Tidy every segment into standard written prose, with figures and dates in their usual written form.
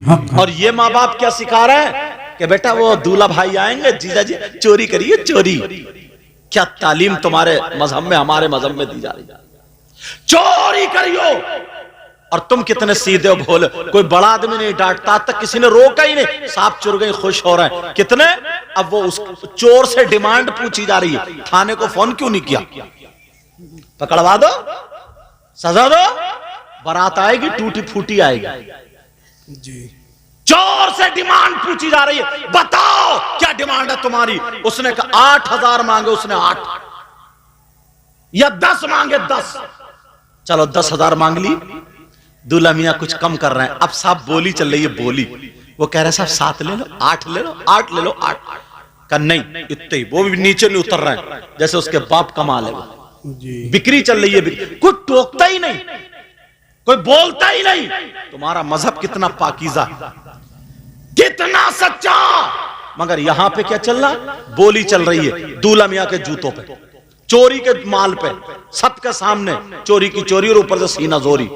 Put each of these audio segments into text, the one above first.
और ये माँ बाप क्या सिखा रहे हैं कि बेटा वो दूल्हा भाई आएंगे, जीजा जी चोरी करिए चोरी। क्या तालीम तुम्हारे मजहब में, हमारे मजहब में दी जा रही है? चोरी करियो। और तुम कितने सीधे हो भोले, कोई बड़ा आदमी नहीं डांटता, तक किसी ने रोका ही नहीं, सांप चुर गए खुश हो रहे हैं कितने। अब वो उस चोर से डिमांड पूछी जा रही है, थाने को फोन क्यों नहीं किया? पकड़वा दो, सजा दो, बारात आएगी टूटी फूटी आएगी जी। चोर से डिमांड पूछी जा रही है, बताओ क्या डिमांड है तुम्हारी? उसने कहा 8,000 मांगे, उसने 8 या 10 मांगे 10। चलो 10,000 मांग ली। दूल्हा मियां कुछ कम कर रहे हैं, अब साहब बोली चल रही है, बोली वो कह रहे हैं साहब 7 ले लो, 8 ले लो, 8 ले लो, 8 का नहीं इतने ही, वो भी नीचे नहीं उतर रहे हैं जैसे उसके बाप कमाल है वो जी। बिक्री चल रही है, कोई टोकता ही नहीं, कोई बोलता ही नहीं। तुम्हारा मजहब कितना पाकीज़ा, कितना सच्चा, मगर यहां पे क्या चल रहा? बोली चल रही है दूल्हा मियां के जूतों पे, चोरी के माल पे, सबके सामने चोरी की चोरी और ऊपर से सीना जोरी।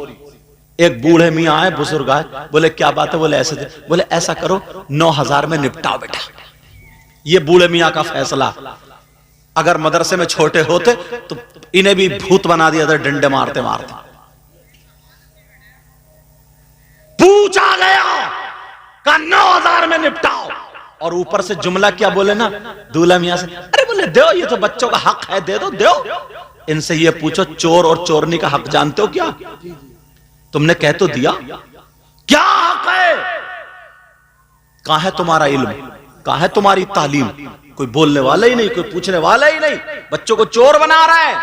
एक बूढ़े मियां आए, बुजुर्ग आए, बोले क्या बात है? बोले ऐसे थे। बोले ऐसा करो 9,000 में निपटाओ बेटा। ये बूढ़े मियां का फैसला। अगर मदरसे में छोटे होते तो इन्हें भी भूत बना दिया था, डंडे मारते मारते। पूछा गया का 9,000 में निपटाओ, और ऊपर से जुमला क्या बोले ना दूल्हा मियां से, अरे बोले दो, ये तो बच्चों का हक है, दे दो दो। इनसे ये पूछो चोर और चोरनी का हक जानते हो क्या? तुमने कह तो दिया, क्या हक है? कहां है तुम्हारा इल्म, कहां है तुम्हारी तालीम? कोई बोलने वाला ही नहीं, कोई पूछने वाला ही नहीं, बच्चों को चोर बना रहा है।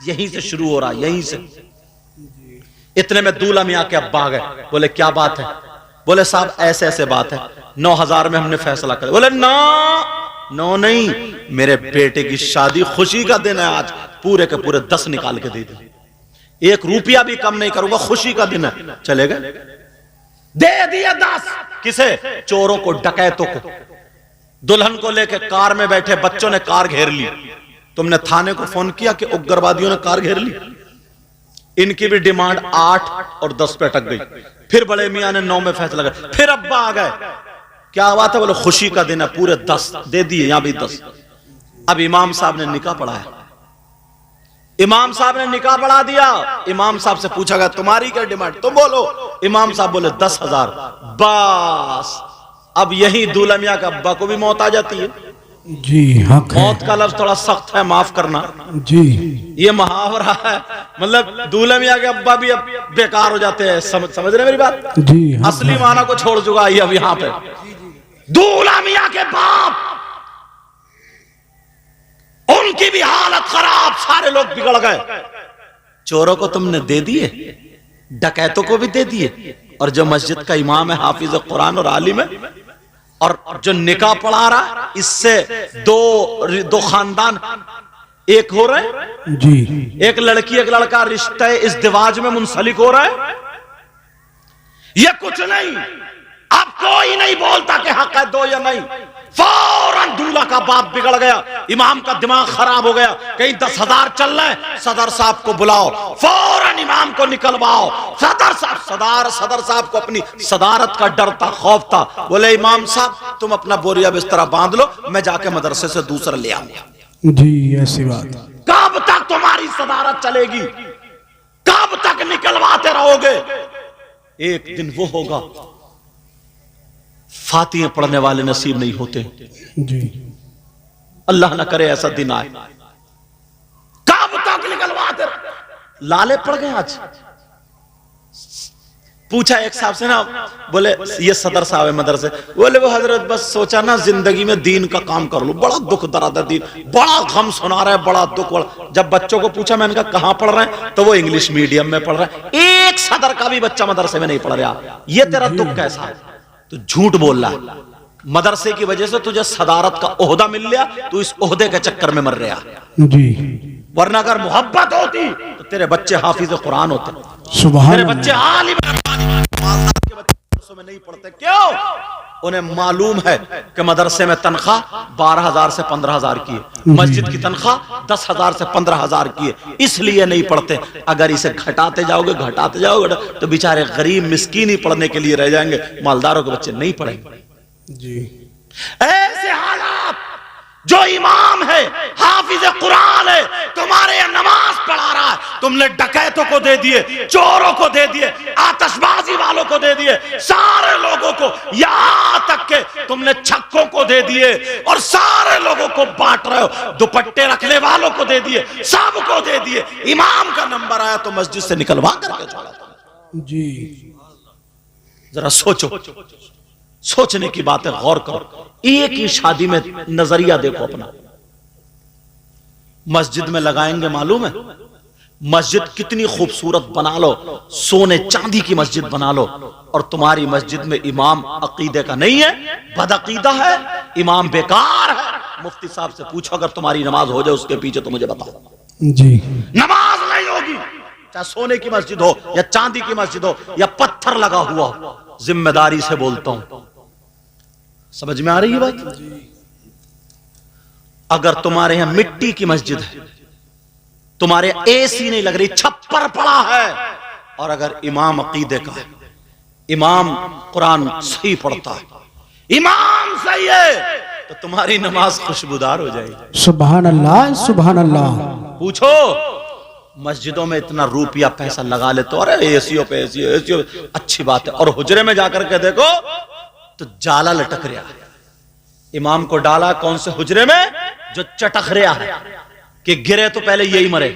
यहीं से शुरू हो रहा, यहीं से। इतने में दूल्हा मियां के अब्बा आ गए, बोले क्या बात है? बोले साहब ऐसे ऐसे बात है, 9,000 में हमने फैसला कर। बोले नो नहीं, मेरे बेटे की शादी, खुशी का दिन है आज, पूरे के पूरे 10 निकाल के दे दे, 1 रुपया भी कम नहीं करूंगा, खुशी का दिन है। चले गए, दे दिया 10। किसे? चोरों को, डकैतों को। दुल्हन को लेके कार में बैठे बच्चों ने कार घेर ली। तुमने थाने को फोन किया कि उग्रवादियों ने कार घेर ली? इनकी भी डिमांड 8 और 10 पे अटक गई। फिर बड़े मियां ने 9 में फैसला कर। फिर अब्बा आ गए, क्या बात है? बोले खुशी का दिन है, पूरे 10 दे दिए, यहां भी 10। अब इमाम साहब ने निकाह पढ़ाया, इमाम साहब ने निकाह पढ़ा दिया। इमाम साहब से पूछा गया तुम्हारी क्या डिमांड, तुम बोलो। इमाम साहब बोले 10,000। बस अब यही दूल्हा मियां का अब्बा को भी मौत आ जाती है जी। मौत का लफ्ज थोड़ा सख्त है, माफ करना जी। ये मुहावरा है, मतलब दूल्हा मियां के अब्बा भी अब बेकार हो जाते हैं। समझ रहे मेरी बात जी? असली माना को छोड़ चुका है अब यहाँ पे। दूल्हा मियां के बाप, उनकी भी हालत खराब, सारे लोग बिगड़ गए। चोरों को तुमने दे दिए, डकैतों को भी दे दिए, और जो मस्जिद का इमाम है, हाफिज कुरान और आलिम है, और जो निकाह पढ़ा रहा, इससे दो खानदान एक हो रहे जी। एक लड़की एक लड़का रिश्ते इस दिवाज में मुंसलिक हो रहा है। ये कुछ नहीं, अब कोई नहीं बोलता कि हक है दो या नहीं। फौरन दूल्हा का बाप बिगड़ गया, इमाम का दिमाग खराब हो गया, कहीं 10,000 चल रहे, सदर साहब को बुलाओ, फौरन इमाम को निकलवाओ। सदर साहब को अपनी सदारत का डर था, खौफ था। बोले इमाम साहब तुम अपना बोरिया बिस्तरा बांध लो, मैं जाके मदरसे से दूसरा ले आऊंगा जी। ऐसी बात कब तक तुम्हारी सदारत चलेगी? कब तक निकलवाते रहोगे? एक दिन वो होगा, फातिहा पढ़ने वाले नसीब नहीं होते जी। अल्लाह ना करे ऐसा दिन आए। कब तक निकलवाते? लाले पड़ गए आज। पूछा एक साहब से ना, बोले ये सदर साहब है मदरसे, बोले वो हजरत बस सोचा ना जिंदगी में दीन का काम कर लूं, बड़ा दुख दर्द दीन, बड़ा गम सुना रहा है, बड़ा दुख। जब बच्चों को पूछा मैंने कहा कहां पढ़ रहे हैं, तो वो इंग्लिश मीडियम में पढ़ रहे हैं। एक सदर का भी बच्चा मदरसे में नहीं पढ़ रहा। ये तेरा दुख कैसा है? तो झूठ बोल रहा है। मदरसे की वजह से तुझे सदारत का ओहदा मिल गया, तू इस ओहदे के चक्कर में मर रहा जी। वरना अगर मोहब्बत होती तो तेरे बच्चे हाफिज कुरान होते, तेरे बच्चे आलिम के बच्चे मदरसों में नहीं पढ़ते। क्यों? उन्हें मालूम है कि मदरसे में तनख्वाह 12,000 से 15,000 की है, मस्जिद की तनख्वाह 10,000 से 15,000 की है, इसलिए नहीं पढ़ते। अगर इसे घटाते जाओगे तो बेचारे गरीब मिस्कीन ही पढ़ने के लिए रह जाएंगे, मालदारों के बच्चे नहीं पढ़ेंगे जी। ऐसे हालात, जो इमाम है, हाफिज कुरान है, तुम्हारे यहाँ नमाज पढ़ा रहा है, तुमने डकैतों को दे दिए, चोरों को दे दिए, आतिशबाजी वालों को दे दिए, सारे लोगों को, यहां तक के तुमने छक्कों को दे दिए और सारे लोगों को बांट रहे हो, दुपट्टे रखने वालों को दे दिए, सबको दे दिए। इमाम का नंबर आया तो मस्जिद से निकलवा करके छोड़ा जी। जरा सोचो, सोचने की बात है, गौर करो। एक ही शादी में नजरिया देखो अपना। मस्जिद में लगाएंगे, मालूम है मस्जिद कितनी खूबसूरत बना लो, सोने चांदी की मस्जिद बना लो, और तुम्हारी मस्जिद में इमाम अकीदे का नहीं है, बदअकीदा है, इमाम बेकार है। मुफ्ती साहब से पूछो, अगर तुम्हारी नमाज हो जाए उसके पीछे तो मुझे बताओ। जी। नमाज नहीं होगी, चाहे सोने की मस्जिद हो या चांदी की मस्जिद हो या पत्थर लगा हुआ हो। जिम्मेदारी से बोलता हूं, समझ में आ रही है बात? अगर तुम्हारे यहां मिट्टी की मस्जिद है, तुम्हारे एसी नहीं लग रही, छप्पर पड़ा है, और अगर इमाम अकीदे का है, इमाम कुरान सही पढ़ता है, इमाम सही है, तो तुम्हारी नमाज खुशबूदार हो जाएगी। सुभान अल्लाह, सुभान अल्लाह। पूछो, मस्जिदों में इतना रुपया पैसा लगा ले तो, अरे एसीओ पे एसीओ, अच्छी बात है, और हुजरे में जाकर के देखो तो जाला लटक रहा है। इमाम को डाला कौन से हुजरे में? जो चटक रहा है कि गिरे तो पहले यही मरे,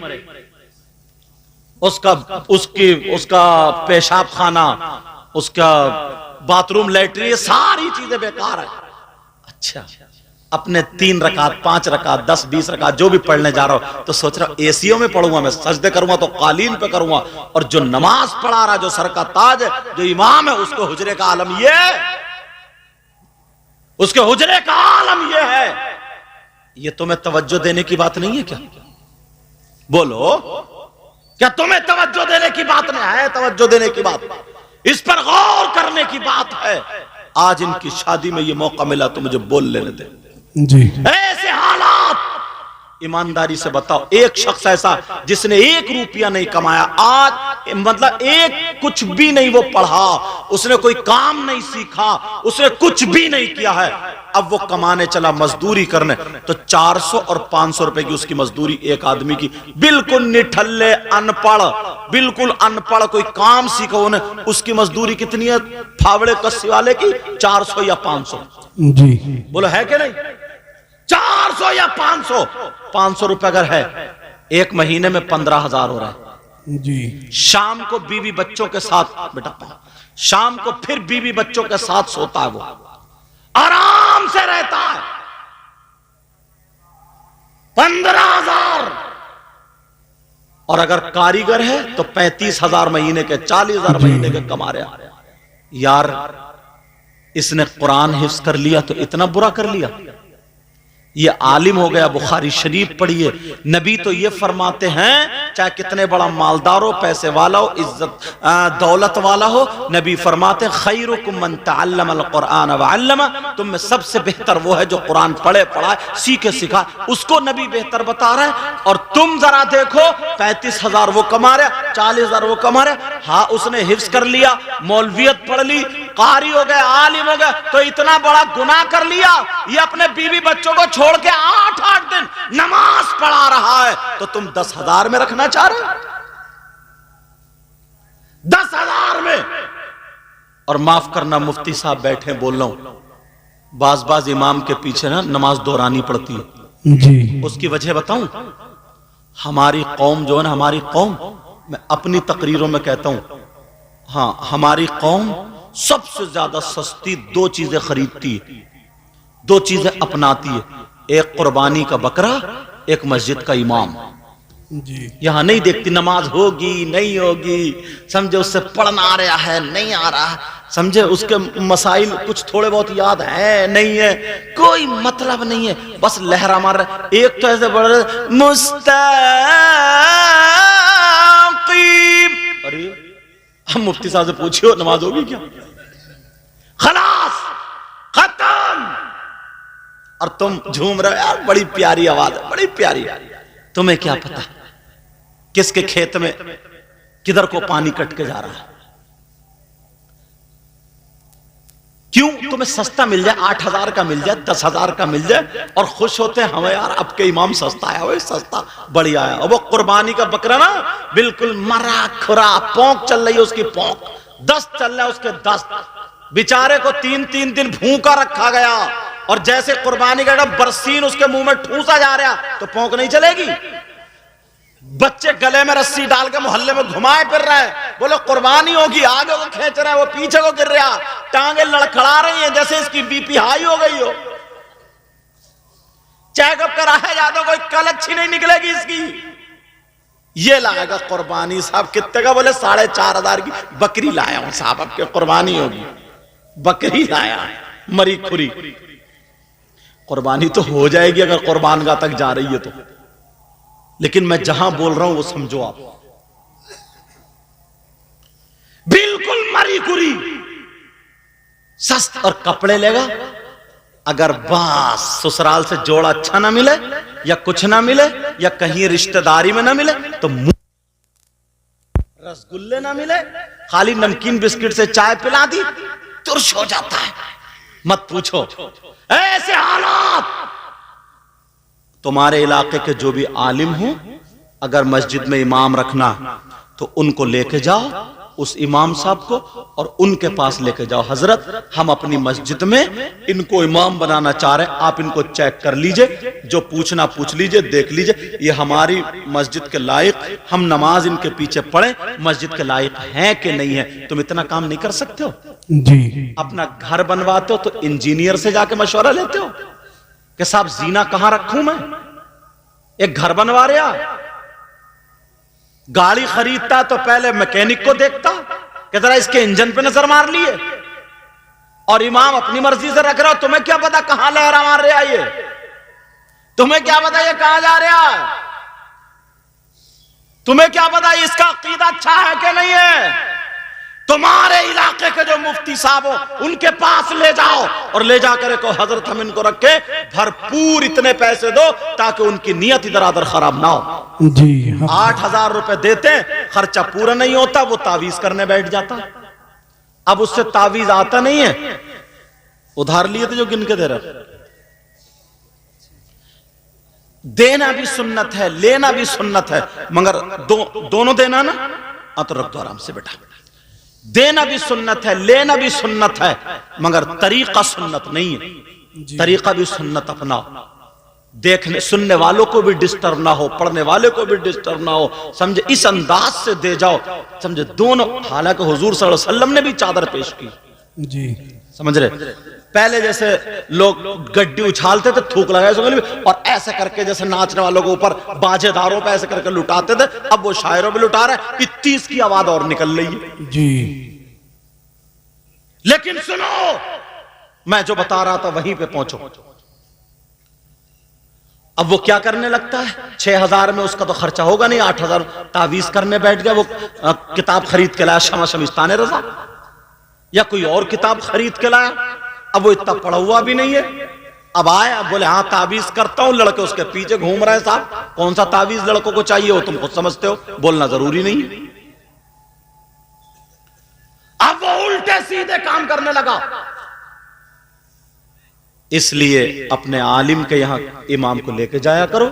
उसका पेशाब खाना, उसका बाथरूम, लैट्रिन, सारी चीजें बेकार है। अच्छा, अपने 3 रकात 5 रकात 10 20 रकात जो भी पढ़ने जा रहा हूं तो सोच रहा हूं एसीओ में पढ़ूंगा, मैं सजदे करूंगा तो कालीन पे करूंगा, और जो नमाज पढ़ा रहा, जो सर का ताज है, जो इमाम है, उसको हुजरे का आलम ये है, उसके हुजरे का आलम ये है। ये तुम्हें तवज्जो देने की बात नहीं है क्या? बोलो, क्या तुम्हें तवज्जो देने की बात नहीं है? तवज्जो देने की बात, इस पर गौर करने की बात है। आज इनकी शादी में ये मौका मिला तो मुझे बोल लेने दे जी। ऐसे हालात, ईमानदारी से बताओ, एक शख्स ऐसा जिसने 1 रुपया नहीं कमाया, आज मतलब एक कुछ भी नहीं वो पढ़ा, उसने कोई काम नहीं सीखा, उसने कुछ भी नहीं किया है, अब वो कमाने चला, मजदूरी करने, तो 400 और 500 रुपए की उसकी मजदूरी एक आदमी की, बिल्कुल निठल्ले, अनपढ़, बिल्कुल अनपढ़, कोई काम सीखा उन्हें, उसकी मजदूरी कितनी है? फावड़े कस्सी वाले की 400 या 500 जी। बोलो है कि नहीं? 400 या 500, 500 रुपए अगर है, एक महीने में 15,000 हो रहा है जी। शाम को बीवी बच्चों के साथ, बेटा शाम को फिर बीवी बच्चों के साथ सोता है, वो आराम से रहता है, 15,000, और अगर कारीगर है तो 35,000 महीने के, 40,000 महीने के कमा रहा। यार, इसने कुरान हिफ्ज कर लिया तो इतना बुरा कर लिया, ये आलिम हो गया, बुखारी शरीफ पढ़िए, नबी तो ये फरमाते हैं, चाहे कितने बड़ा मालदार हो, पैसे वाला हो, इज्जत दौलत वाला हो, नबी फरमाते हैं खैरुकुम मन तअल्लमल कुरान व अल्लमा, तुम में सबसे बेहतर वो है जो कुरान पढ़े पढ़ाए, सीखे सिखा, उसको नबी बेहतर बता रहे हैं। और तुम जरा देखो, 35,000 वो कमा रहे, 40,000 वो कमा रहे। हाँ, उसने हिफ्ज कर लिया, मौलवियत पढ़ ली, कारी हो गए, आलिम हो गए, तो इतना बड़ा गुनाह कर लिया। ये अपने बीवी बच्चों को छोड़ के 8-8 दिन नमाज पढ़ा रहा है, तो तुम 10,000 में रखना चाह रहे हो? 10,000 में? और माफ करना, मुफ्ती साहब बैठे, बोल रहा हूं, बाज इमाम के पीछे ना नमाज दोहरानी पड़ती है जी। उसकी वजह बताऊं? हमारी कौम जो है ना, हमारी कौम, मैं अपनी तकरीरों में कहता हूं, हाँ, हमारी कौम सबसे ज्यादा सस्ती 2 चीजें खरीदती है, 2 चीजें अपनाती है, एक कुर्बानी का बकरा, एक मस्जिद का इमाम। जी। यहां नहीं देखती नमाज होगी नहीं होगी, समझे उससे पढ़ना आ रहा है नहीं आ रहा, समझे उसके मसाइल कुछ थोड़े बहुत याद है नहीं है, कोई मतलब नहीं है, बस लहरा मार रहे। एक तो ऐसे बढ़ रहे मुस्तकीम, अरे हम मुफ्ती साहब से पूछियो नमाज होगी क्या? और तुम झूम रहे हो यार, बड़ी प्यारी आवाज है, बड़ी प्यारी। तुम्हें क्या पता किसके खेत में किधर को पानी कट के जा रहा है। क्यों? तुम्हें सस्ता मिल जाए, 8,000 का मिल जाए, 10,000 का मिल जाए और खुश होते हैं हमें यार अब के इमाम सस्ता आया, वही सस्ता बढ़िया आया। और वो कुर्बानी का बकरा ना बिल्कुल मरा खुरा, पोंक चल रही है उसकी पोंक, दस्त चल रहा है उसके दस्त, बेचारे को 3-3 दिन भूखा रखा गया। और जैसे कुर्बानी का बरसीन उसके मुंह में ठूसा जा रहा तो पोंक नहीं चलेगी। बच्चे गले में रस्सी डाल के मोहल्ले में घुमाए फिर रहे हैं, बोलो कुर्बानी होगी, आगे को खींच रहा है, वो पीछे को गिर रहा, टांगे लड़खड़ा रही हैं जैसे इसकी बीपी हाई हो गई हो। चेकअप कराया जाता, कोई कल अच्छी नहीं निकलेगी इसकी। ये लाएगा कुर्बानी साहब, कितने का? बोले 4,500 की बकरी लाया हूं साहब, अब के कुर्बानी होगी। बकरी लाया मरी खुरी, कुर्बानी तो हो जाएगी अगर कुर्बानगाह तक जा रही है तो। लेकिन मैं जहां बोल रहा हूं वो समझो आप, बिल्कुल मरी कुरी सस्त। और कपड़े लेगा, अगर बास ससुराल से जोड़ा अच्छा ना मिले या कुछ ना मिले या कहीं रिश्तेदारी में ना मिले तो रसगुल्ले ना मिले, खाली नमकीन बिस्किट से चाय पिला दी, तुर्श हो जाता है। मत पूछो ऐसे हालात। तुम्हारे इलाके के जो भी आलिम हो, अगर मस्जिद में इमाम रखना तो उनको लेके जाओ, उस इमाम साहब को, और उनके पास लेके जाओ, हजरत हम अपनी मस्जिद में इनको इमाम बनाना चाह रहे हैं, आप इनको चेक कर लीजिए, जो पूछना पूछ लीजिए, देख लीजिए ये हमारी मस्जिद के लायक, हम नमाज इनके पीछे पढ़े, मस्जिद के लायक हैं कि नहीं है। तुम इतना काम नहीं कर सकते हो? जी। अपना घर बनवाते हो तो इंजीनियर से जाके मशवरा लेते हो कि साहब जीना कहां रखूं मैं? एक घर बनवा रहा, गाड़ी खरीदता तो पहले मैकेनिक को देखता कि जरा इसके इंजन पे नजर मार लिए, और इमाम अपनी मर्जी से रख रहा हो, तुम्हें क्या पता कहां लहरा मार रहा है ये? तुम्हें क्या पता ये कहां जा रहा है? तुम्हें क्या पता इसका अकीदा अच्छा है कि नहीं है? तुम्हारे इलाके के जो मुफ्ती साहब हो उनके पास ले जाओ और ले जाकर को हजरत हम इनको रखे, भरपूर इतने पैसे दो ताकि उनकी नियत इधर उधर खराब ना हो। जी। 8,000 रुपए देते, खर्चा पूरा नहीं होता, वो तावीज करने बैठ जाता। अब उससे तावीज आता नहीं है, उधार लिए थे जो गिन के दे रहे। देना भी सुन्नत है, लेना भी सुन्नत है, मगर दोनों देना ना। तो रख दो आराम से बेटा। देना भी सुन्नत है, लेना भी सुन्नत है, मगर तरीका सुन्नत नहीं है। तरीका भी सुन्नत अपनाओ, देखने सुनने वालों को भी डिस्टर्ब ना हो, पढ़ने वाले को भी डिस्टर्ब ना हो, समझे, इस अंदाज से दे जाओ, समझे, दोनों। हालांकि हुजूर सल्लल्लाहु अलैहि वसल्लम ने भी चादर पेश की, जी, समझ रहे। पहले जैसे लोग गड्डी उछालते थे, थूक लगाए और ऐसे करके जैसे नाचने वालों के ऊपर बाजेदारों पे ऐसे करके लुटाते थे, अब वो शायरों पे लुटा रहे हैं, इतनी इसकी आवाज और निकल रही है। जी। लेकिन सुनो, मैं जो बता रहा था वहीं पे पहुंचो। अब वो क्या करने लगता है? 6,000 में उसका तो खर्चा होगा नहीं, 8,000 तावीज करने बैठ गया। वो किताब खरीद के लाया, शमा शमिस्तान रजा, या कोई और किताब खरीद के लाया। अब वो इतना पढ़ा हुआ भी नहीं है। अब आया, अब बोले हाँ तावीज करता हूं, लड़के उसके पीछे घूम रहे हैं। साहब कौन सा तावीज लड़कों को चाहिए हो, तुम खुद समझते हो, बोलना जरूरी नहीं। अब वो उल्टे सीधे काम करने लगा। इसलिए अपने आलिम के यहां इमाम को लेके जाया करो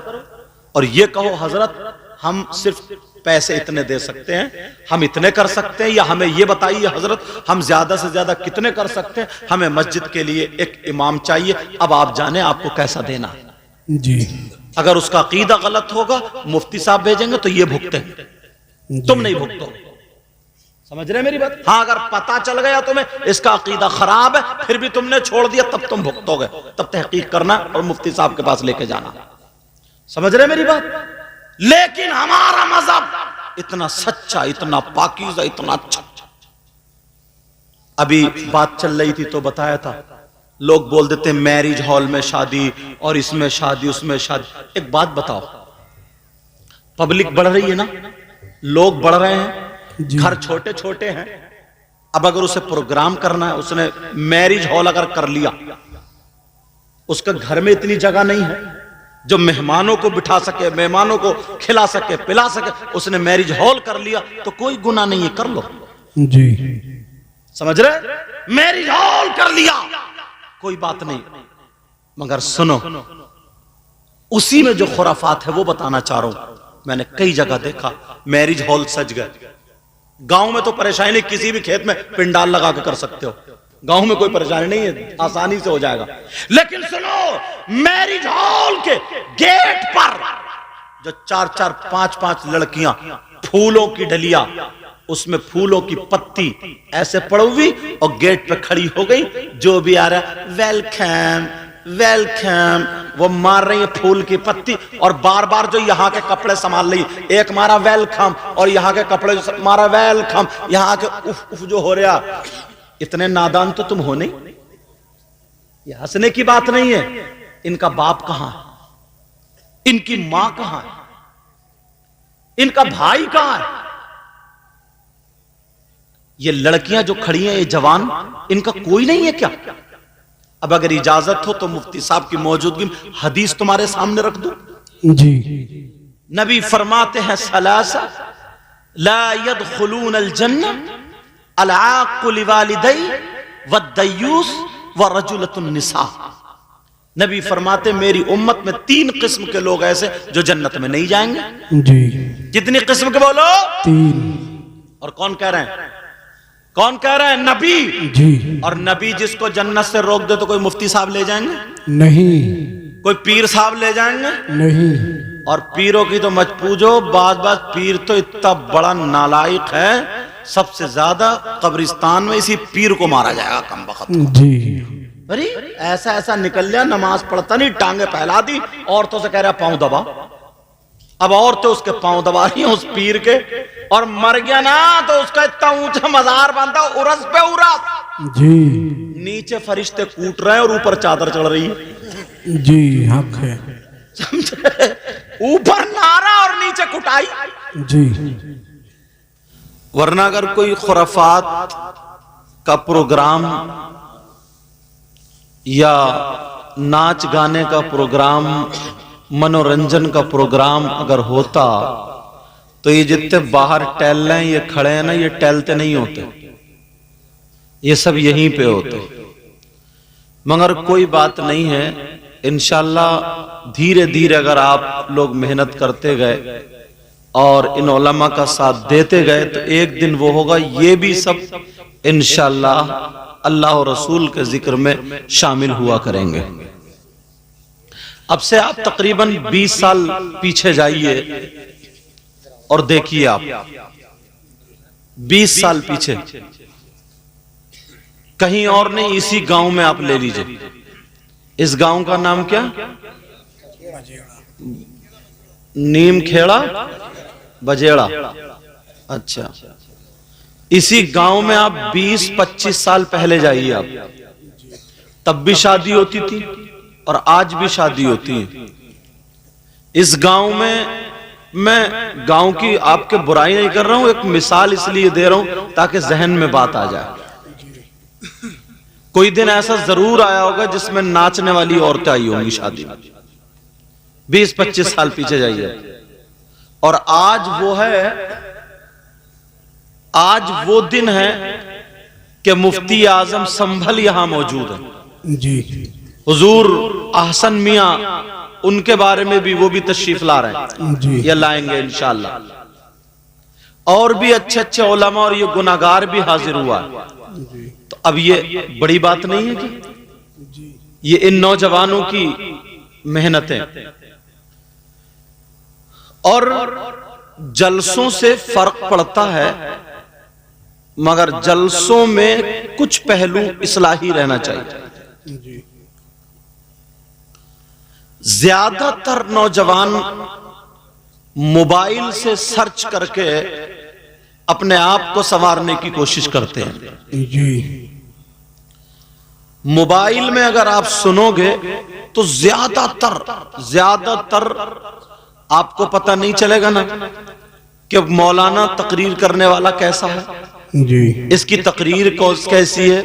और ये कहो हजरत हम सिर्फ पैसे इतने दे सकते हैं, हम इतने कर सकते हैं, या हमें ये बताइए हजरत हम ज्यादा से ज्यादा कितने कर सकते हैं, हमें मस्जिद के लिए एक इमाम चाहिए, अब आप जाने आपको कैसा देना है। जी। अगर उसका अकीदा गलत होगा मुफ्ती साहब भेजेंगे तो ये भुगते, तुम नहीं भुगतो। समझ रहे मेरी बात? हाँ, अगर पता चल गया तुम्हें इसका अकीदा खराब है फिर भी तुमने छोड़ दिया, तब तुम भुगतोगे, तब तहकीक करना और मुफ्ती साहब के पास लेके जाना। समझ रहे मेरी बात? लेकिन हमारा मजहब इतना सच्चा, इतना पाकीज़ा, इतना अच्छा। अभी बात चल रही थी तो बताया था, लोग बोल देते मैरिज हॉल में शादी और इसमें शादी उसमें शादी। एक बात बताओ, पब्लिक बढ़ रही है ना, लोग बढ़ रहे हैं, घर छोटे छोटे हैं। अब अगर उसे प्रोग्राम करना है, उसने मैरिज हॉल अगर कर लिया, उसका घर में इतनी जगह नहीं है जो मेहमानों को बिठा सके, मेहमानों को खिला सके, पिला सके, उसने मैरिज हॉल कर लिया तो कोई गुनाह नहीं है, कर लो। जी। समझ रहे? मैरिज हॉल कर लिया, कोई बात नहीं। मगर सुनो, उसी में जो खुराफात है वो बताना चाह रहा हूं। मैंने कई जगह देखा मैरिज हॉल सज गए। गांव में तो परेशानी नहीं, किसी भी खेत में पिंडाल लगा के कर सकते हो, गांव में कोई परेशानी नहीं है, आसानी से हो जाएगा। लेकिन सुनो, मैरिज हॉल के गेट पर जो 4-4, 5-5 लड़कियां, फूलों की डलिया, उसमें फूलों की पत्ती ऐसे पड़ी और गेट पे खड़ी हो गई, जो भी आ रहा वेलकम वेलकम, वो मार रही है फूल की पत्ती और बार बार जो यहाँ के कपड़े संभाल रही, एक मारा वेलकम और यहाँ के कपड़े जो मारा वेलकम, यहाँ के उफ उफ जो हो रहा। इतने नादान तो तुम हो नहीं, ये हंसने की बात नहीं है। इनका बाप कहां है, इनकी मां कहां है, इनका भाई कहां है? ये लड़कियां जो खड़ी हैं, ये जवान, इनका कोई नहीं है क्या? अब अगर इजाजत हो तो मुफ्ती साहब की मौजूदगी में हदीस तुम्हारे सामने रख दूं। जी। नबी फरमाते हैं सलासा ला यदखुलून अल जन्नह अल आक़ु लिवालिदै वद्दयूस व रजुलतुन निसा। नबी फरमाते मेरी उम्मत में 3 किस्म के लोग ऐसे जो जन्नत में नहीं जाएंगे। जी। कितनी किस्म के बोलो? 3। और कौन कह रहे हैं? कौन कह रहे हैं? नबी। जी। और नबी जिसको जन्नत से रोक दे तो कोई मुफ्ती साहब ले जाएंगे? नहीं। कोई पीर साहब ले जाएंगे? नहीं। और पीरों की तो मत पूछो, बात पीर तो इतना बड़ा नालायक है, सबसे ज्यादा कब्रिस्तान में इसी पीर को मारा जाएगा कम वक्त। जी। अरे ऐसा ऐसा निकल लिया, नमाज पढ़ता नहीं, टांगे फैला दी, औरतों से कह रहा पांव दबा। अब औरतें उसके पांव दबा रही हैं उस पीर के, और मर गया ना तो उसका इतना ऊंचा मजार बनता, उरस पे उरस। जी। नीचे फरिश्ते कूट रहे हैं और ऊपर चादर चढ़ रही है। जी हक है। समझे? ऊपर नारा और नीचे कुटाई। जी। वरना अगर कोई खुराफात का प्रोग्राम या नाच गाने का प्रोग्राम, मनोरंजन का प्रोग्राम अगर होता तो ये जितने बाहर टहल रहे हैं, ये खड़े हैं ना, ये टहलते नहीं होते, ये सब यहीं पे होते। मगर कोई बात नहीं है, इंशाल्लाह धीरे धीरे अगर आप लोग मेहनत करते गए और इन उलमा का साथ देते गए तो एक दिन वो होगा, ये भी सब इंशाल्लाह अल्लाह और रसूल के जिक्र में शामिल हुआ करेंगे। अब से आप तकरीबन 20 साल पीछे जाइए और देखिए, आप 20 साल पीछे, कहीं और नहीं, इसी गांव में आप ले लीजिए। इस गांव का नाम क्या? नीम खेड़ा बजेड़ा। अच्छा, इसी गांव में आप 20-25 साल पहले जाइए, आप तब भी शादी होती थी और आज भी शादी होती है। इस गांव में मैं गांव की आपके बुराई नहीं कर रहा हूं, एक मिसाल इसलिए दे रहा हूं ताकि जहन में बात आ जाए। कोई दिन ऐसा जरूर आया होगा जिसमें नाचने वाली औरतें आई होंगी शादी में। 20-25 साल पीछे जाइए और आज वो है, आज वो दिन है कि मुफ्ती आजम संभल यहां मौजूद है। जी। हुजूर अहसन मियां, उनके बारे में भी वो भी तशरीफ ला रहे हैं। जी। ये लाएंगे इंशाअल्लाह। और भी अच्छे अच्छे उलमा और ये गुनाहगार भी हाजिर हुआ है। तो अब ये बड़ी बात नहीं है कि ये इन नौजवानों की मेहनतें, और जलसों से फर्क पड़ता है, मगर जलसों में कुछ पहलू इस्लाही रहना चाहिए। जी। ज्यादातर नौजवान मोबाइल से सर्च करके अपने आप को संवारने की कोशिश करते हैं। जी। मोबाइल में अगर आप सुनोगे तो ज्यादातर आपको पता नहीं चलेगा ना कि मौलाना तकरीर करने वाला कैसा है, जी। इसकी तकरीर कैसी है,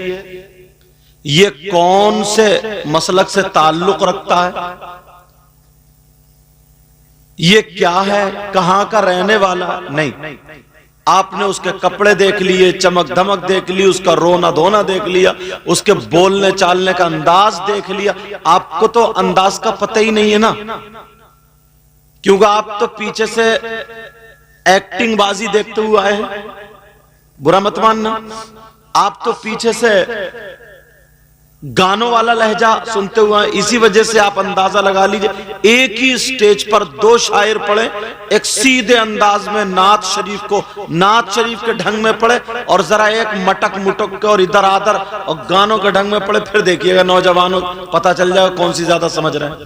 ये कौन से मसलक से ताल्लुक रखता है, ये क्या है, कहां का रहने वाला है? नहीं, आपने उसके कपड़े देख लिए, चमक धमक देख ली, उसका रोना धोना देख लिया, उसके बोलने चालने का अंदाज देख लिया। आपको तो अंदाज का पता ही नहीं है ना, क्योंकि आप तो पीछे से एक्टिंग बाजी देखते हुए आए हैं। बुरा मत मानना, आप तो पीछे से गानों वाला लहजा सुनते हुए, इसी वजह से आप अंदाजा लगा लीजिए। एक ही स्टेज पर दो शायर पढ़े, एक सीधे अंदाज में नात शरीफ को नात शरीफ के ढंग में पढ़े, और जरा एक मटक मुटक के और इधर आधर और गानों के ढंग में पढ़े। फिर देखिएगा नौजवानों, पता चल जाएगा कौन सी ज्यादा समझ रहे हैं।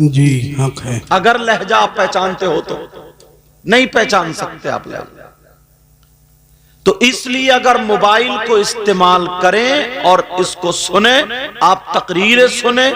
जी हक है। अगर लहजा आप पहचानते हो तो, नहीं पहचान सकते आप लहजा। तो इसलिए अगर मोबाइल को इस्तेमाल करें और इसको सुने, आप तकरीरें सुने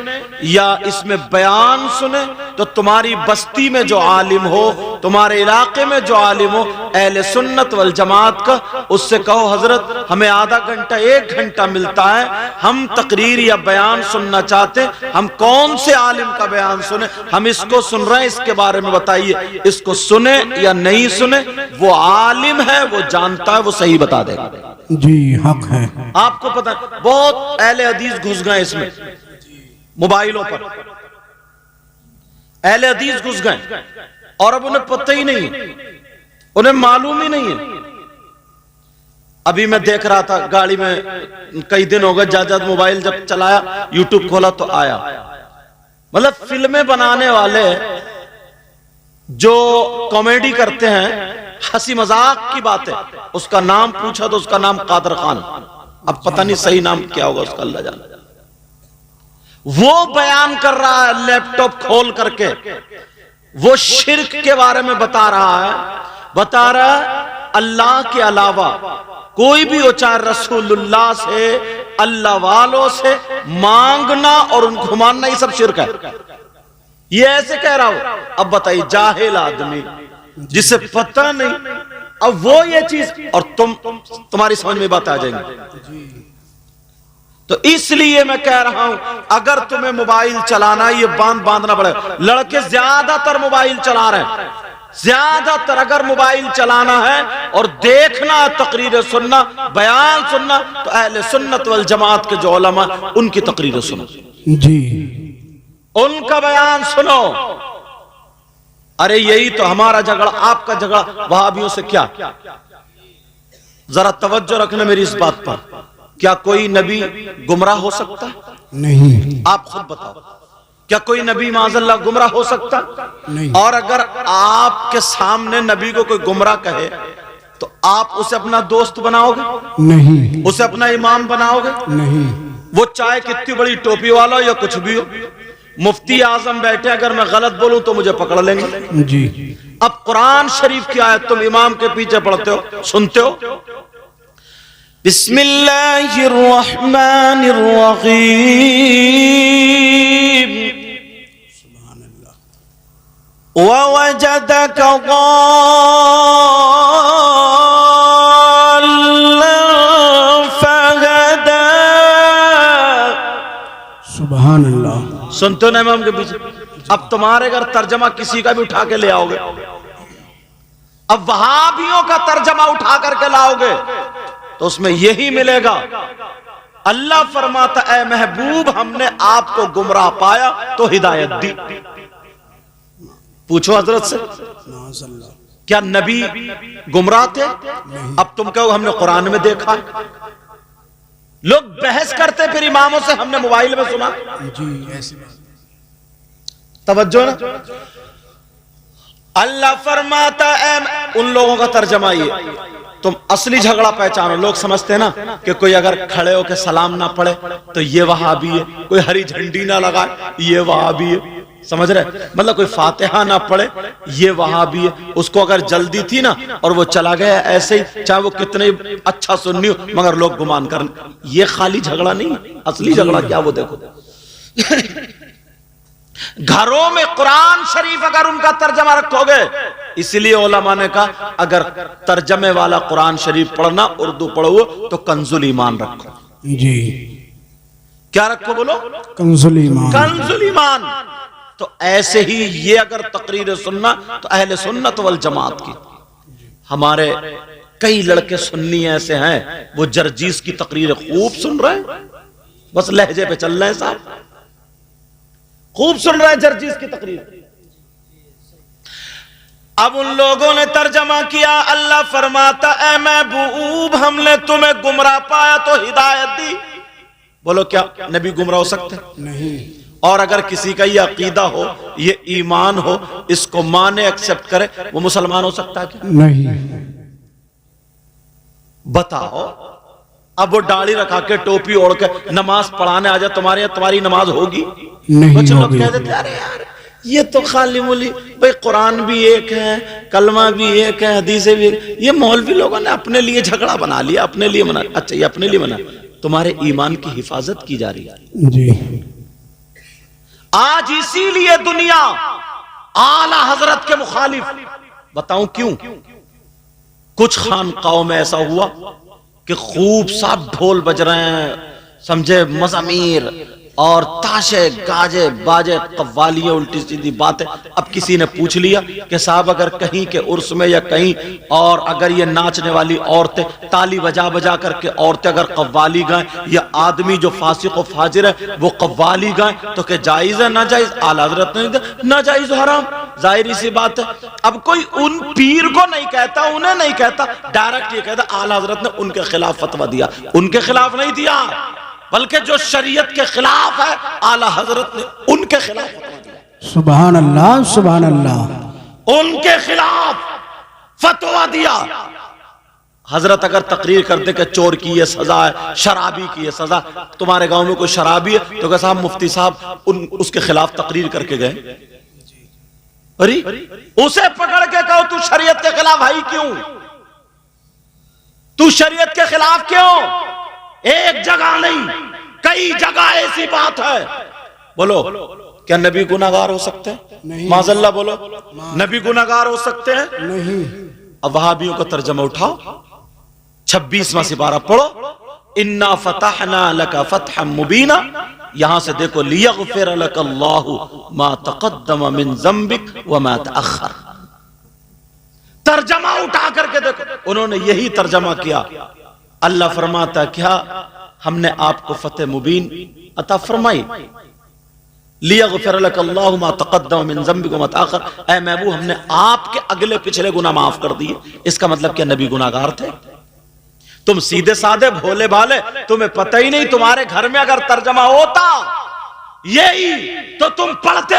या इसमें बयान सुने, तो तुम्हारी बस्ती में जो आलिम हो, तुम्हारे इलाके में जो आलिम हो अहले सुन्नत वल जमात का, उससे कहो हजरत हमें आधा घंटा एक घंटा मिलता है, हम तकरीर या बयान सुनना चाहते, हम कौन से आलिम का बयान सुने, हम इसको सुन रहे हैं, इसके बारे में बताइए। इसको सुने या नहीं सुने, वो आलिम है, वो जानता है, वो सही बता देगा। जी हक है। आपको पता, बहुत अहले हदीस घुस गए इसमें, मोबाइलों पर अहले हदीस घुस गए और अब उन्हें पता ही नहीं है, उन्हें मालूम ही नहीं है। अभी मैं देख रहा था गाड़ी में, कई दिन हो गए, ज्यादा मोबाइल जब चलाया, यूट्यूब खोला तो आया, मतलब फिल्में बनाने वाले जो कॉमेडी करते हैं, हंसी मजाक की बात है, उसका नाम पूछा तो उसका नाम कादर खान, अब पता नहीं सही नाम क्या होगा उसका, अल्लाह जाने। वो बयान कर रहा है लैपटॉप खोल करके, वो शिर्क के बारे में बता रहा है अल्लाह के अलावा कोई भी हो, चाहे रसूलुल्लाह से, अल्लाह वालों से मांगना और उनको मानना, ये सब शिर्क है। ये ऐसे कह रहा हूं। अब बताइए, जाहिल आदमी जिसे पता नहीं, अब वो ये चीज, और तुम्हारी समझ में बात आ जाएंगी। तो इसलिए मैं कह रहा हूं, अगर तुम्हें मोबाइल चलाना, ये बांधना पड़ेगा। लड़के ज्यादातर मोबाइल चला रहे हैं, ज्यादातर अगर मोबाइल चलाना है और देखना, तकरीरें सुनना, बयान सुनना, तो अहले सुन्नत वल जमात के जो उलमा, उनकी तकरीरें सुनो जी, उनका बयान सुनो। अरे यही तो हमारा झगड़ा, आपका झगड़ा वहाबियों से क्या? जरा तवज्जो रखना मेरी इस बात पर। क्या कोई नबी गुमराह हो सकता? नहीं। आप खुद बताओ, क्या कोई नबी माज़अल्लाह गुमराह हो सकता? नहीं। और अगर आपके सामने नबी को कोई गुमराह कहे, तो आप उसे अपना दोस्त बनाओगे? नहीं। उसे अपना इमाम बनाओगे? नहीं। वो चाहे कितनी बड़ी टोपी वाला हो या कुछ भी हो, मुफ्ती आजम बैठे, अगर मैं गलत बोलूं तो मुझे पकड़ लेंगे। जी। अब कुरान शरीफ की आयत तुम इमाम के पीछे पढ़ते हो, सुनते हो, बिस्मिल्लाहिर्रहमानिर्रहीम, ववजदक ज़ाल्लन फहदा। सुभान अल्लाह। सुनते हो ना इमाम के पीछे? अब तुम्हारे अगर तर्जमा किसी का भी उठा के ले आओगे, अब वहाबियों का तर्जमा उठा करके लाओगे, तो उसमें यही मिलेगा, अल्लाह फरमाता ऐ महबूब हमने आपको गुमराह पाया तो हिदायत दी। पूछो हजरत से, क्या नबी गुमराह थे? अब तुम कहो हमने कुरान में देखा। लोग बहस करते फिर इमामों से, हमने मोबाइल में सुना। जी ऐसी बात। तवज्जो ना, अल्लाह फरमाता है, उन लोगों का तर्जमा ये, तुम असली झगड़ा पहचानो। लोग समझते हैं ना कि कोई अगर खड़े होकर सलाम ना पढ़े तो ये वहाबी है, कोई हरी झंडी ना लगाए ये वहाबी है, समझ रहे? मतलब कोई फातिहा ना पढ़े ये वहाबी है। उसको अगर जल्दी थी ना और वो चला गया ऐसे ही, चाहे वो कितने अच्छा सुन्नी हो, मगर लोग गुमान कर, ये खाली झगड़ा नहीं, असली झगड़ा क्या वो देखो। घरों में कुरान शरीफ अगर उनका तर्जमा रखोगे, इसलिए उलमा ने कहा अगर तर्जमे वाला कुरान शरीफ पढ़ना, उर्दू पढ़ो तो कंजुल ईमान रखो। जी। क्या रखो बोलो? कंजुल ईमान। कंजुल ईमान। तो ऐसे ही ये अगर तकरीर सुनना तो अहले सुन्नत वल जमात की। हमारे कई लड़के सुन्नी ऐसे हैं वो जर्जीस की तकरीर खूब सुन रहे हैं, बस लहजे पे चल रहे हैं साहब, खूब सुन रहे हैं जर्जीस की तकरीर। अब उन लोगों ने तर्जमा किया, अल्लाह फरमाता ऐ महबूब हमने तुम्हें गुमराह पाया तो हिदायत दी। बोलो क्या नबी गुमराह हो सकते? नहीं। और अगर किसी का ये अकीदा हो, ये ईमान हो, इसको माने एक्सेप्ट करे, वो मुसलमान हो सकता है क्या? नहीं। बताओ। अब वो दाढ़ी रखा के टोपी ओढ़ के नमाज पढ़ाने आ जाए तुम्हारे यहाँ, तुम्हारी नमाज होगी? नहीं कुछ लोग होगी। कह देते अरे यार ये तो खाली मूली, भाई कुरान भी एक है, कलमा भी एक है, हदीसें भी एक। ये मौलवी लोगों ने अपने लिए झगड़ा बना लिया, अपने लिए बना। अच्छा ये अपने लिए बना, तुम्हारे ईमान की हिफाजत की जा रही है जी। आज। इसीलिए दुनिया आला हजरत के मुखालिफ। बताऊं क्यों? कुछ खानकाओं में ऐसा हुआ कि खूब साहब ढोल बज रहे हैं, समझे, मज़ामीर और ताशे गाजे बाजे कव्वालियां, उल्टी सीधी बातें। अब किसी ने पूछ लिया कि साहब अगर कहीं के उर्स में या कहीं और अगर ये नाचने वाली औरतें ताली बजा बजा करके औरतें अगर कव्वाली गाएं, या आदमी जो फासिक और फाजिर है वो कव्वाली गाएं, तो क्या जायज है? ना जायज? आला हज़रत ने नहीं, ना जायज हराम, जाहिर सी बात है। अब कोई उन पीर को नहीं कहता, उन्हें नहीं कहता, डायरेक्ट ये कहता आला हज़रत ने उनके खिलाफ फतवा दिया। उनके खिलाफ नहीं दिया, बल्कि जो शरीयत के खिलाफ है आला हजरत ने उनके खिलाफ फतवा दिया। सुभान अल्लाह, सुभान अल्लाह। उनके खिलाफ फतवा दिया। हजरत अगर तकरीर कर दे कि चोर की ये सजा है, शराबी की ये सजा, तुम्हारे गांव में कोई शराबी है तो क्या साहब मुफ्ती साहब उसके खिलाफ तकरीर करके गए? अरे उसे पकड़ के कहो तू शरीयत के खिलाफ आई क्यों? तू शरीयत के खिलाफ क्यों? एक जगह नहीं, कई जगह ऐसी बात है। बोलो क्या नबी गुनाहगार हो सकते हैं? नहीं। माज़ल्लाह बोलो, नबी गुनाहगार हो सकते हैं? नहीं। अब वहाबियों का तर्जमा उठाओ, 26वां सिपारा पढ़ो, इन्ना फतहना लका फतहम मुबीना। यहां से देखो, लियगफिर लकल्लाहु मा तक़द्दम मिन ज़म्बिक व मा तअख़्ख़र। तर्जमा उठा करके देखो, उन्होंने यही तर्जमा किया। अल्लाह फरमाता क्या हमने आपको फतेह मुबीन अता फरमाई, लियगफिर लकल्लाहु मा तक़द्दम मिन ज़म्बिक व मा तअख़्ख़र। ऐ महबूब हमने आपके अगले पिछले गुनाह माफ कर दिए। इसका मतलब क्या नबी गुनाहगार थे? तुम सीधे साधे भोले भाले, तुम्हें पता ही नहीं। तुम्हारे घर में अगर तर्जमा होता यही तो तुम पढ़ते,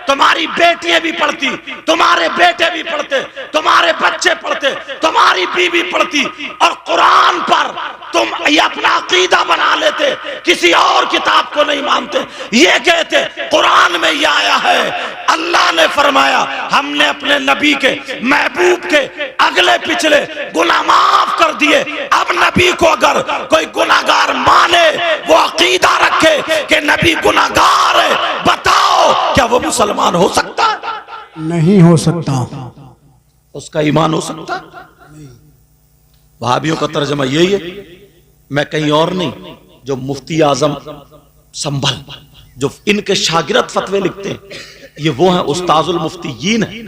तुम्हारी बेटियां भी पढ़ती, तुम्हारे बेटे भी पढ़ते, तुम्हारे बच्चे पढ़ते, तुम्हारी बीवी पढ़ती, और कुरान पर तुम ये अपना अकीदा बना लेते, किसी और किताब को नहीं मानते। ये कहते कुरान में ये आया है, अल्लाह ने फरमाया हमने अपने नबी के महबूब के अगले पिछले गुनाह माफ कर दिए। अब नबी को अगर कोई गुनाहगार माने, वो अकीदा रखे कि नबी गुनाहगार है, बताओ क्या वो मुसलमान हो सकता है? नहीं हो सकता। उसका ईमान हो सकता है? वहाबियों का तर्जमा यही है, मैं कहीं और नहीं, जो मुफ्ती आजम संभल, जो इनके शागिर्द फतवे लिखते हैं, ये वो हैं उस्ताजुल मुफ्तीयीन है,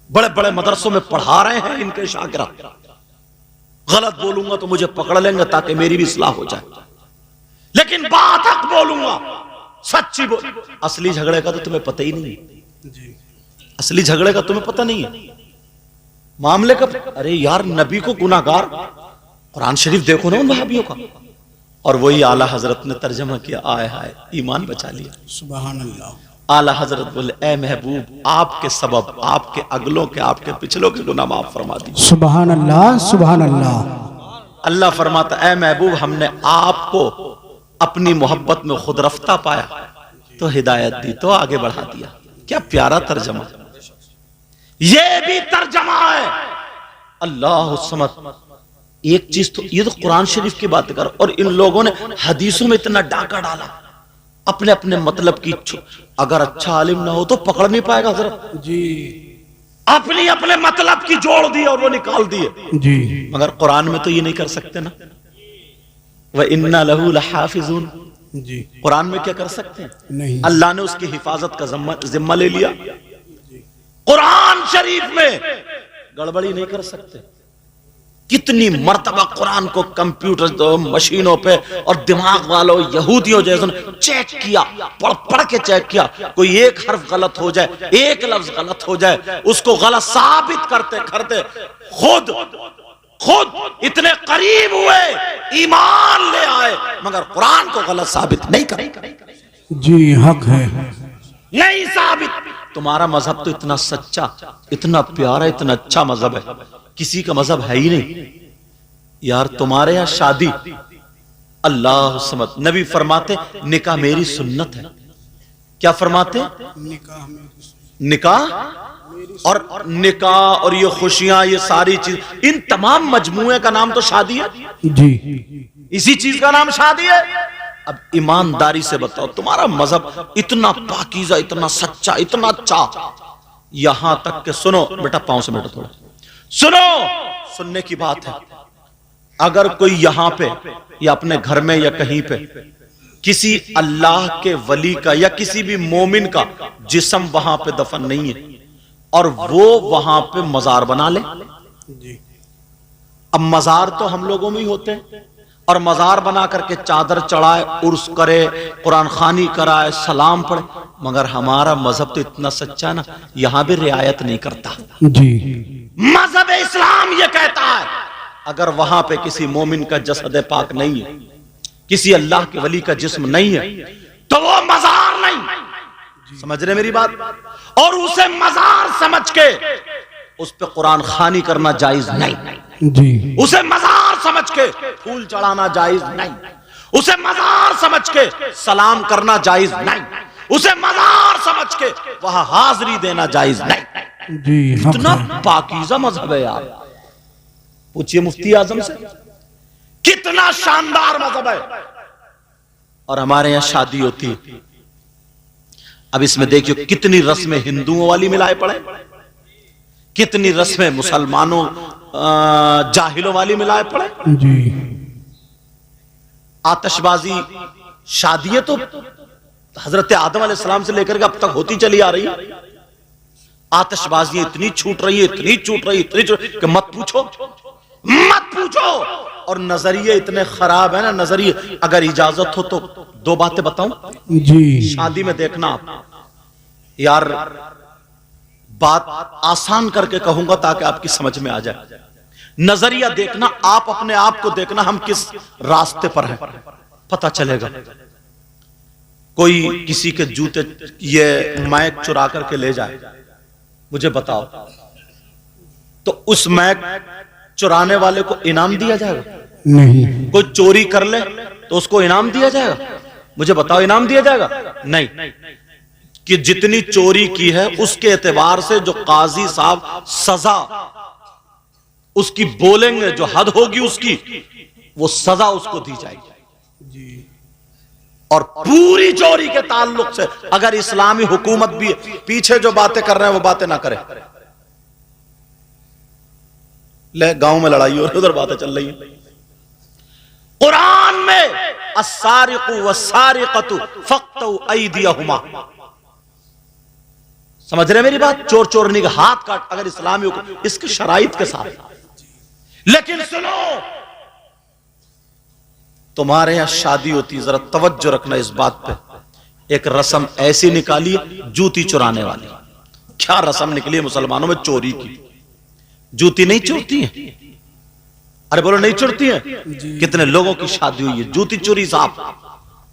बड़े बड़े मदरसों में पढ़ा रहे हैं इनके शागिर्द। गलत बोलूंगा तो मुझे पकड़ लेंगे ताकि मेरी भी इस्लाह हो जाए, लेकिन बात हक बोलूंगा, सच्ची बोल। असली झगड़े का तो तुम्हें पता ही नहीं है, असली झगड़े का तुम्हें पता नहीं है, मामले का। अरे यार नबी को गुनाहगार, कुरान शरीफ देखो ना उन वहाबियों का, और वही आला हजरत ने तर्जमा किया, आए हाय ईमान बचा लिया। सुभान अल्लाह। आला हजरत बोले ऐ महबूब आपके सबब आपके अगलों के आपके पिछलों के गुनाह माफ फरमा दी। सुभान अल्लाह, सुभान अल्लाह। अल्लाह फरमाता ऐ महबूब हमने आपको अपनी मोहब्बत में खुद रफ्ता पाया तो हिदायत दी, तो आगे बढ़ा दिया। क्या प्यारा तर्जमा, ये भी तर्जमा है। अल्लाह समद। एक चीज तो ये तो कुरान शरीफ की बात कर, और इन लोगों ने हदीसों में इतना डाका डाला अपने अपने मतलब की। अगर अच्छा आलिम ना हो तो पकड़ नहीं पाएगा हजरत जी, अपनी अपने मतलब की जोड़ दी और वो निकाल दिए। जी। मगर कुरान में तो ये नहीं कर सकते ना, व इन्ना लहू लहाफिजून। जी कुरान में क्या कर सकते हैं? नहीं। अल्लाह ने उसकी हिफाजत का जिम्मा ले लिया। कुरान शरीफ में गड़बड़ी नहीं कर सकते। कितनी मर्तबा कुरान को कंप्यूटर मशीनों पे और दिमाग वालों यहूदियों जैसे चेक किया, पढ़ पढ़ के चेक किया, कोई एक हर्फ गलत हो जाए, एक लफ्ज गलत हो जाए, उसको गलत साबित करते करते खुद इतने करीब हुए, ईमान ले आए, मगर कुरान को गलत साबित नहीं करे। जी हक है। नहीं साबित। तुम्हारा मजहब तो इतना सच्चा, इतना प्यारा, इतना अच्छा मजहब है, किसी का मजहब है ही नहीं यार। तुम्हारे यहां शादी, अल्लाह समझ, नबी फरमाते निकाह मेरी सुन्नत है। क्या फरमाते? निकाह और निकाह और ये खुशियां, ये सारी चीज, इन तमाम मजमूए का नाम तो शादी है जी। इसी चीज का नाम शादी है। अब ईमानदारी से बताओ, तुम्हारा मजहब इतना पाकीज़ा, इतना सच्चा, इतना अच्छा, यहां तक के सुनो बेटा, पांव से बेटा थोड़ा सुनो, सुनने की बात है। अगर कोई यहां पे या अपने घर में या कहीं पे किसी अल्लाह के वली का या किसी भी मोमिन का जिस्म वहां पे दफन नहीं है और वो वहां पे मजार बना ले, अब मजार तो हम लोगों में ही होते हैं, और मजार बना करके चादर चढ़ाए, उर्स करे, कुरान खानी कराए, सलाम पढ़े, मगर हमारा मजहब तो इतना सच्चा ना, यहां भी रियायत नहीं करता जी। मजहब इस्लाम ये कहता है अगर वहां पे किसी मोमिन का जसद पाक नहीं है, किसी अल्लाह के वली का जिस्म नहीं है, तो वो मजार नहीं। समझ रहे मेरी बात? और उसे मजार समझ के उस पे कुरान खानी करना जायज नहीं जी। उसे मजार समझ के फूल चढ़ाना जायज नहीं, उसे मजार समझ के सलाम करना जायज नहीं, उसे मजार समझ के वहां हाजिरी देना जायज नहीं। जी इतना पाकीज़ा मजहब है यार। पूछिए मुफ्ती आजम से, कितना शानदार मजहब है। और हमारे यहां शादी होती है, अब इसमें देखिए कितनी रस्में हिंदुओं वाली मिलाए पड़े, कितनी रस्में मुसलमानों जाहिलों वाली मिलाए पड़े। जी। आतिशबाजी, शादियां तो हजरत आदम अलैहिस्सलाम से लेकर के अब तक होती चली आ रही है। आतिशबाजी इतनी छूट रही है, इतनी छूट रही है, इतनी छूट कि मत पूछो, मत पूछो। और नजरिए इतने खराब है ना, नजरिए। अगर इजाजत हो तो दो बातें बताऊं जी। शादी में देखना आप यार, बात आसान करके कहूंगा ताकि आपकी समझ में आ जाए। नजरिया देखना, आप अपने आप को देखना, हम किस रास्ते पर हैं पता चलेगा। कोई किसी के जूते ये मैक चुरा करके ले जाए, मुझे बताओ, तो उस मैक चुराने वाले को इनाम दिया जाएगा? नहीं। कोई चोरी कर ले तो उसको इनाम दिया जाएगा? मुझे बताओ, इनाम दिया जाएगा? नहीं। कि जितनी चोरी की है उसके एतबार से जो काजी साहब सजा उसकी बोलेंगे, जो हद होगी उसकी, वो सजा उसको दी जाएगी। और पूरी चोरी के ताल्लुक से अगर इस्लामी हुकूमत भी पीछे जो बातें कर रहे हैं वो बातें ना करे, ले गांव में लड़ाई और उधर बातें चल रही है। कुरान में अस्सारिकु वस्सारिकतु फक्तु ऐदियहुमा, समझ रहे मेरी बात? चोर चोरनी का हाथ काट, अगर इस्लामी हुकूमत इसके शराइत के साथ। लेकिन सुनो, तुम्हारे यहां शादी होती, जरा तवज्जो रखना इस बात पे, एक रस्म ऐसी निकाली जूती चुराने वाली। क्या रस्म निकली मुसलमानों में चोरी की? जूती नहीं चुरती है? अरे बोलो नहीं चुरती है? कितने लोगों की शादी हुई है जूती चोरी साहब,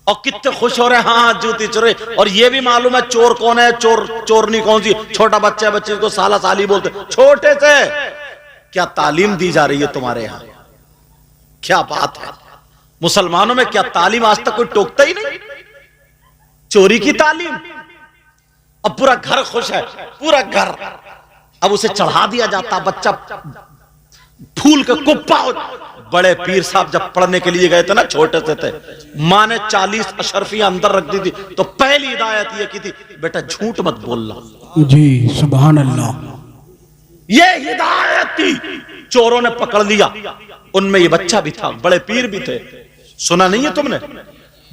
और कितने खुश हो रहे हैं, हाँ जूती चोरी। और ये भी मालूम है चोर कौन है, चोरनी कौन सी। छोटा बच्चा है, बच्चे को साला साली बोलते, छोटे से। क्या तालीम दी जा रही है तुम्हारे यहां? क्या बात है, मुसलमानों में क्या तालीम आज तक कोई टोकता ही नहीं, चोरी की तालीम। अब पूरा घर खुश है, पूरा घर। अब उसे चढ़ा दिया जाता, बच्चा फूल के कुप्पा। बड़े पीर साहब जब पढ़ने के लिए गए थे ना, छोटे से थे, मां ने 40 अशरफियां अंदर रख दी थी, तो पहली हिदायत ये की थी, बेटा झूठ मत बोलना। जी सुभान अल्लाह। ये हिदायत थी। चोरों ने पकड़ लिया, उनमें ये बच्चा भी था, बड़े पीर भी थे। सुना नहीं है तुमने?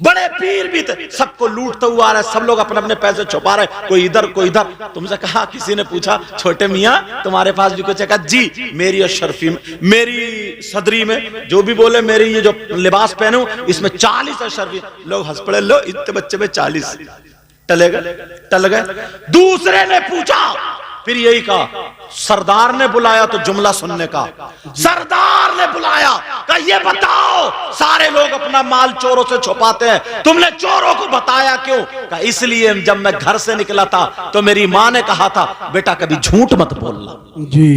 बड़े पीर भी थे, सबको लूटता हुआ आ रहा है, सब लोग अपने अपने पैसे छुपा रहे, कोई इधर कोई इधर। तुमसे कहा, किसी ने पूछा, छोटे मियाँ तुम्हारे पास भी कुछ है? कहा जी मेरी अशरफी में, मेरी सदरी में, जो भी बोले, मेरी ये जो लिबास पहने हूं इसमें 40 अशरफी। लोग हंस पड़े, लो इतने बच्चे में 40 टल गए। दूसरे ने पूछा, फिर यही कहा, सरदार ने बुलाया तो जुमला सुनने का। सरदार ने बुलाया, कहा ये बताओ, सारे लोग अपना माल चोरों से छुपाते हैं, तुमने चोरों को बताया क्यों? कहा इसलिए जब मैं घर से निकला था तो मेरी मां ने कहा था, बेटा कभी झूठ मत बोलना। जी।